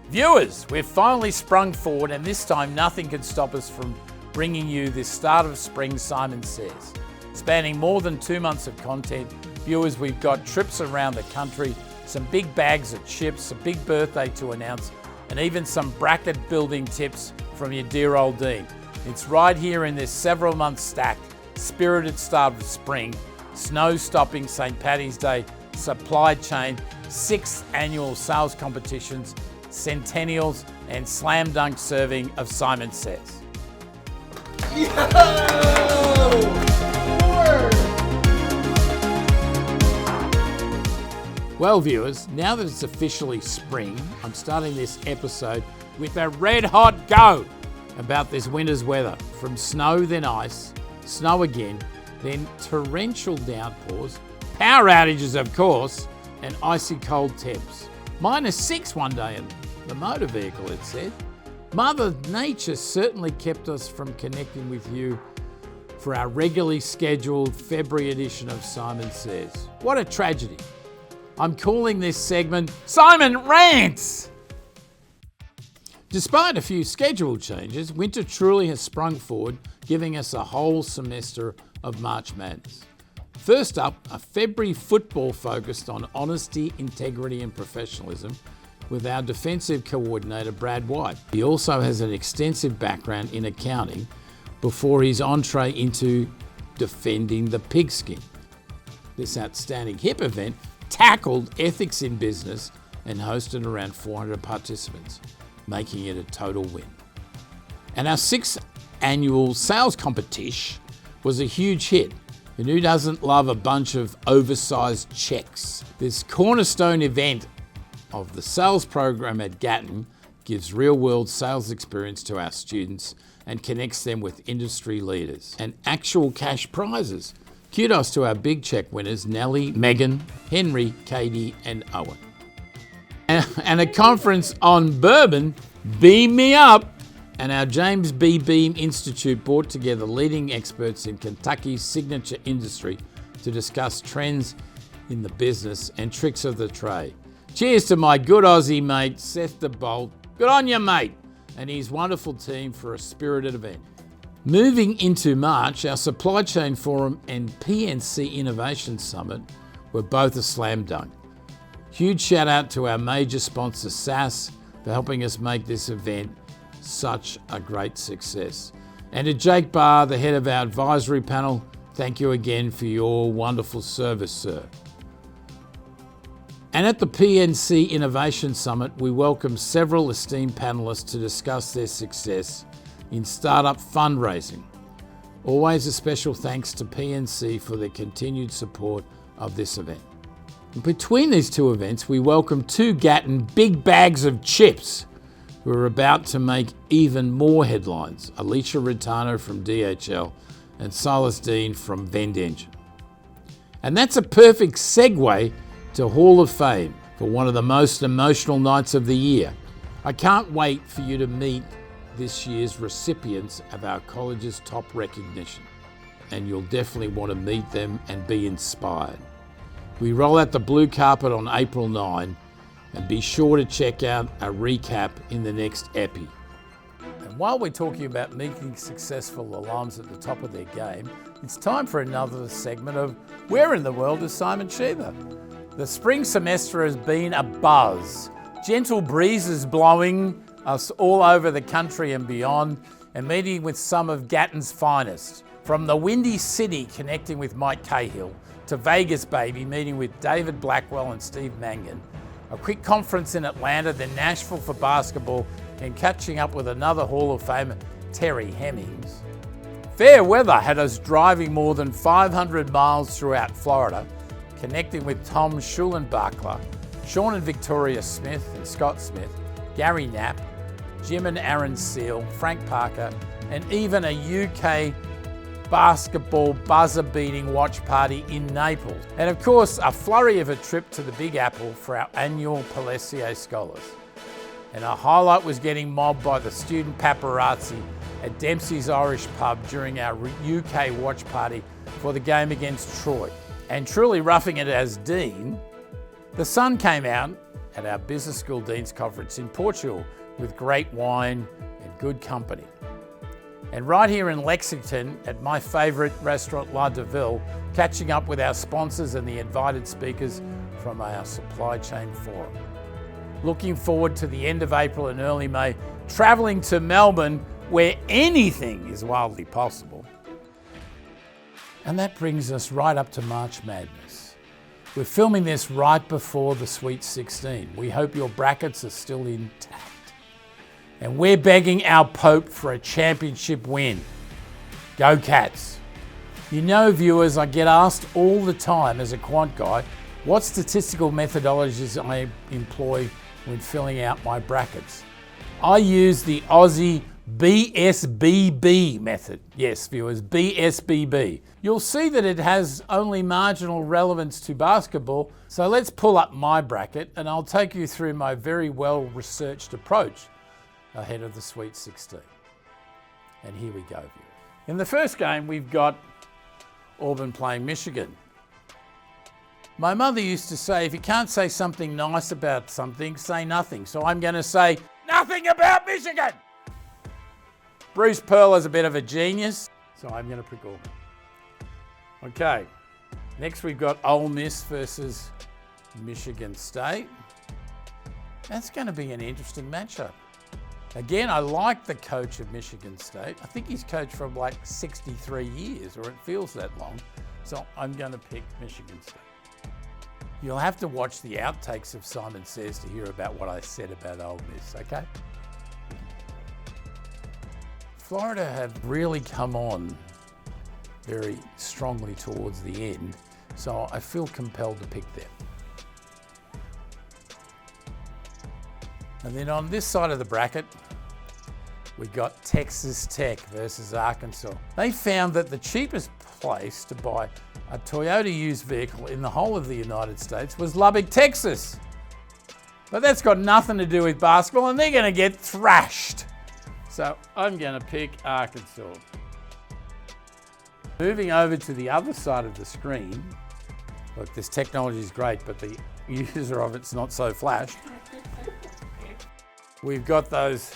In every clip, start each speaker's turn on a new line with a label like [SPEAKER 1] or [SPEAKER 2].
[SPEAKER 1] Viewers, we've finally sprung forward, and this time nothing can stop us from bringing you this start of spring Simon Says. Spanning more than 2 months of content, viewers, we've got trips around the country, some big bags of chips, a big birthday to announce, and even some bracket building tips from your dear old Dean. It's right here in this several month stack, spirited start of spring, snow stopping St. Paddy's Day, supply chain, 6th annual sales competitions, centennials, and slam dunk serving of Simon Says. Well, viewers, now that it's officially spring, I'm starting this episode with a red hot go about this winter's weather. From snow, then ice, snow again, then torrential downpours, power outages, of course, and icy cold temps. -6 one day in the motor vehicle, it said. Mother Nature certainly kept us from connecting with you for our regularly scheduled February edition of Simon Says. What a tragedy. I'm calling this segment Simon Rants! Despite a few schedule changes, winter truly has sprung forward, giving us a whole semester of March Madness. First up, a February football focused on honesty, integrity and professionalism with our defensive coordinator, Brad White. He also has an extensive background in accounting before his entree into defending the pigskin. This outstanding HIP event tackled ethics in business and hosted around 400 participants, making it a total win. And our 6th annual sales competition was a huge hit. And who doesn't love a bunch of oversized checks? This cornerstone event of the sales program at Gatton gives real-world sales experience to our students and connects them with industry leaders and actual cash prizes. Kudos to our big check winners, Nellie, Megan, Henry, Katie, and Owen. And a conference on bourbon, Beam Me Up, and our James B. Beam Institute brought together leading experts in Kentucky's signature industry to discuss trends in the business and tricks of the trade. Cheers to my good Aussie mate, Seth DeBolt. Good on you, mate, and his wonderful team for a spirited event. Moving into March, our Supply Chain Forum and PNC Innovation Summit were both a slam dunk. Huge shout out to our major sponsor, SAS, for helping us make this event such a great success. And to Jake Barr, the head of our advisory panel, thank you again for your wonderful service, sir. And at the PNC Innovation Summit, we welcome several esteemed panelists to discuss their success in startup fundraising. Always a special thanks to PNC for their continued support of this event. Between these two events, we welcome 2 Gatton big bags of chips who are about to make even more headlines, Alicia Reitano from DHL and Silas Deane from VendEngine. And that's a perfect segue to Hall of Fame for one of the most emotional nights of the year. I can't wait for you to meet this year's recipients of our college's top recognition, and you'll definitely want to meet them and be inspired. We roll out the blue carpet on April 9, and be sure to check out a recap in the next epi. And while we're talking about meeting successful alums at the top of their game, it's time for another segment of Where in the World is Simon Sheather? The spring semester has been a buzz. Gentle breezes blowing us all over the country and beyond, and meeting with some of Gatton's finest. From the Windy City connecting with Mike Cahill, to Vegas baby meeting with David Blackwell and Steve Mangan, a quick conference in Atlanta, then Nashville for basketball, and catching up with another Hall of Famer, Terry Hemmings. Fair weather had us driving more than 500 miles throughout Florida, connecting with Tom Schulenbachler, Sean and Victoria Smith and Scott Smith, Gary Knapp, Jim and Aaron Seal, Frank Parker, and even a UK basketball buzzer-beating watch party in Naples. And of course, a flurry of a trip to the Big Apple for our annual Palessier Scholars. And a highlight was getting mobbed by the student paparazzi at Dempsey's Irish Pub during our UK watch party for the game against Troy. And truly roughing it as Dean, the sun came out at our Business School Deans Conference in Portugal with great wine and good company. And right here in Lexington at my favourite restaurant, La Deville, catching up with our sponsors and the invited speakers from our supply chain forum. Looking forward to the end of April and early May, travelling to Melbourne where anything is wildly possible. And that brings us right up to March Madness. We're filming this right before the Sweet 16. We hope your brackets are still intact. And we're begging our Pope for a championship win. Go Cats. You know, viewers, I get asked all the time as a quant guy what statistical methodologies I employ when filling out my brackets. I use the Aussie BSBB method. Yes, viewers, BSBB. You'll see that it has only marginal relevance to basketball, so let's pull up my bracket and I'll take you through my very well-researched approach ahead of the Sweet 16. And here we go, viewers. In the first game, we've got Auburn playing Michigan. My mother used to say, if you can't say something nice about something, say nothing. So I'm going to say nothing about Michigan. Bruce Pearl is a bit of a genius, so I'm going to pick Auburn. Okay, next we've got Ole Miss versus Michigan State. That's going to be an interesting matchup. Again, I like the coach of Michigan State. I think he's coached for like 63 years, or it feels that long. So I'm going to pick Michigan State. You'll have to watch the outtakes of Simon Says to hear about what I said about Ole Miss, okay? Florida have really come on very strongly towards the end, so I feel compelled to pick them. And then on this side of the bracket, we got Texas Tech versus Arkansas. They found that the cheapest place to buy a Toyota used vehicle in the whole of the United States was Lubbock, Texas. But that's got nothing to do with basketball and they're going to get thrashed. So I'm going to pick Arkansas. Moving over to the other side of the screen. Look, this technology is great, but the user of it's not so flashed. We've got that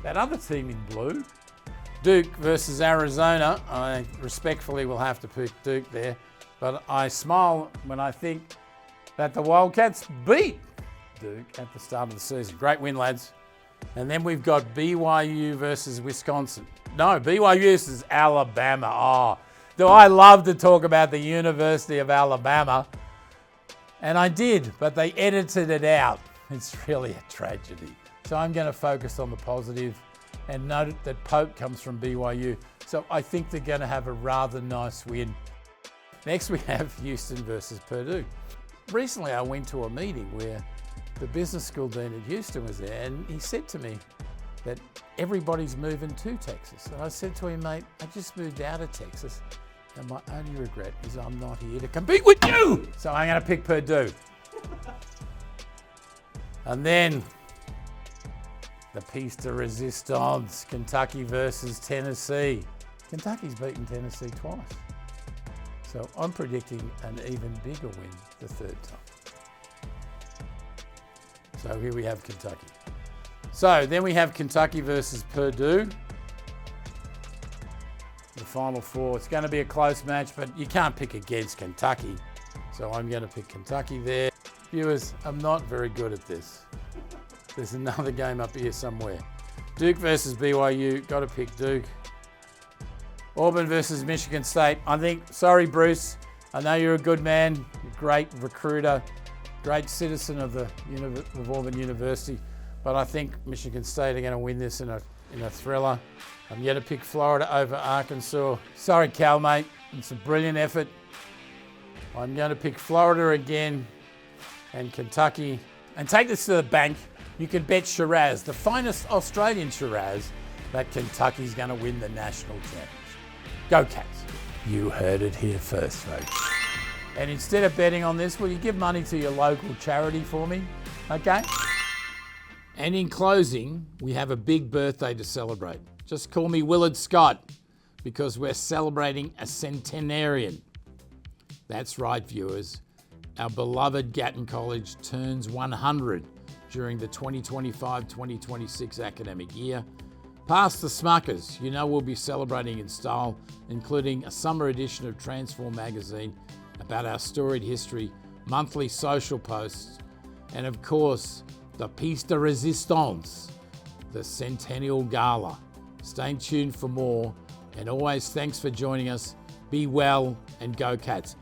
[SPEAKER 1] other team in blue. Duke versus Arizona. I respectfully will have to pick Duke there, but I smile when I think that the Wildcats beat Duke at the start of the season. Great win, lads. And then we've got BYU versus Wisconsin. No, BYU versus Alabama. Oh, do I love to talk about the University of Alabama? And I did, but they edited it out. It's really a tragedy. So I'm going to focus on the positive and note that Pope comes from BYU. So I think they're going to have a rather nice win. Next we have Houston versus Purdue. Recently I went to a meeting where the business school dean at Houston was there and he said to me that everybody's moving to Texas. And I said to him, mate, I just moved out of Texas and my only regret is I'm not here to compete with you. So I'm going to pick Purdue. And then the piece de resistance, Kentucky versus Tennessee. Kentucky's beaten Tennessee twice. So I'm predicting an even bigger win the third time. So here we have Kentucky. So then we have Kentucky versus Purdue. The Final Four. It's going to be a close match, but you can't pick against Kentucky. So I'm going to pick Kentucky there. Viewers, I'm not very good at this. There's another game up here somewhere. Duke versus BYU, got to pick Duke. Auburn versus Michigan State. I think, sorry Bruce, I know you're a good man, great recruiter, great citizen of Auburn University, but I think Michigan State are going to win this in a thriller. I'm going to pick Florida over Arkansas. Sorry Cal, mate, it's a brilliant effort. I'm going to pick Florida again and Kentucky. And take this to the bank. You can bet Shiraz, the finest Australian Shiraz, that Kentucky's going to win the national championship. Go Cats. You heard it here first, folks. And instead of betting on this, will you give money to your local charity for me? Okay? And in closing, we have a big birthday to celebrate. Just call me Willard Scott because we're celebrating a centenarian. That's right, viewers. Our beloved Gatton College turns 100 during the 2025-2026 academic year. Past the Smuckers, you know we'll be celebrating in style, including a summer edition of Transform magazine about our storied history, monthly social posts, and of course, the piece de resistance, the Centennial Gala. Stay tuned for more, and always thanks for joining us. Be well and go Cats.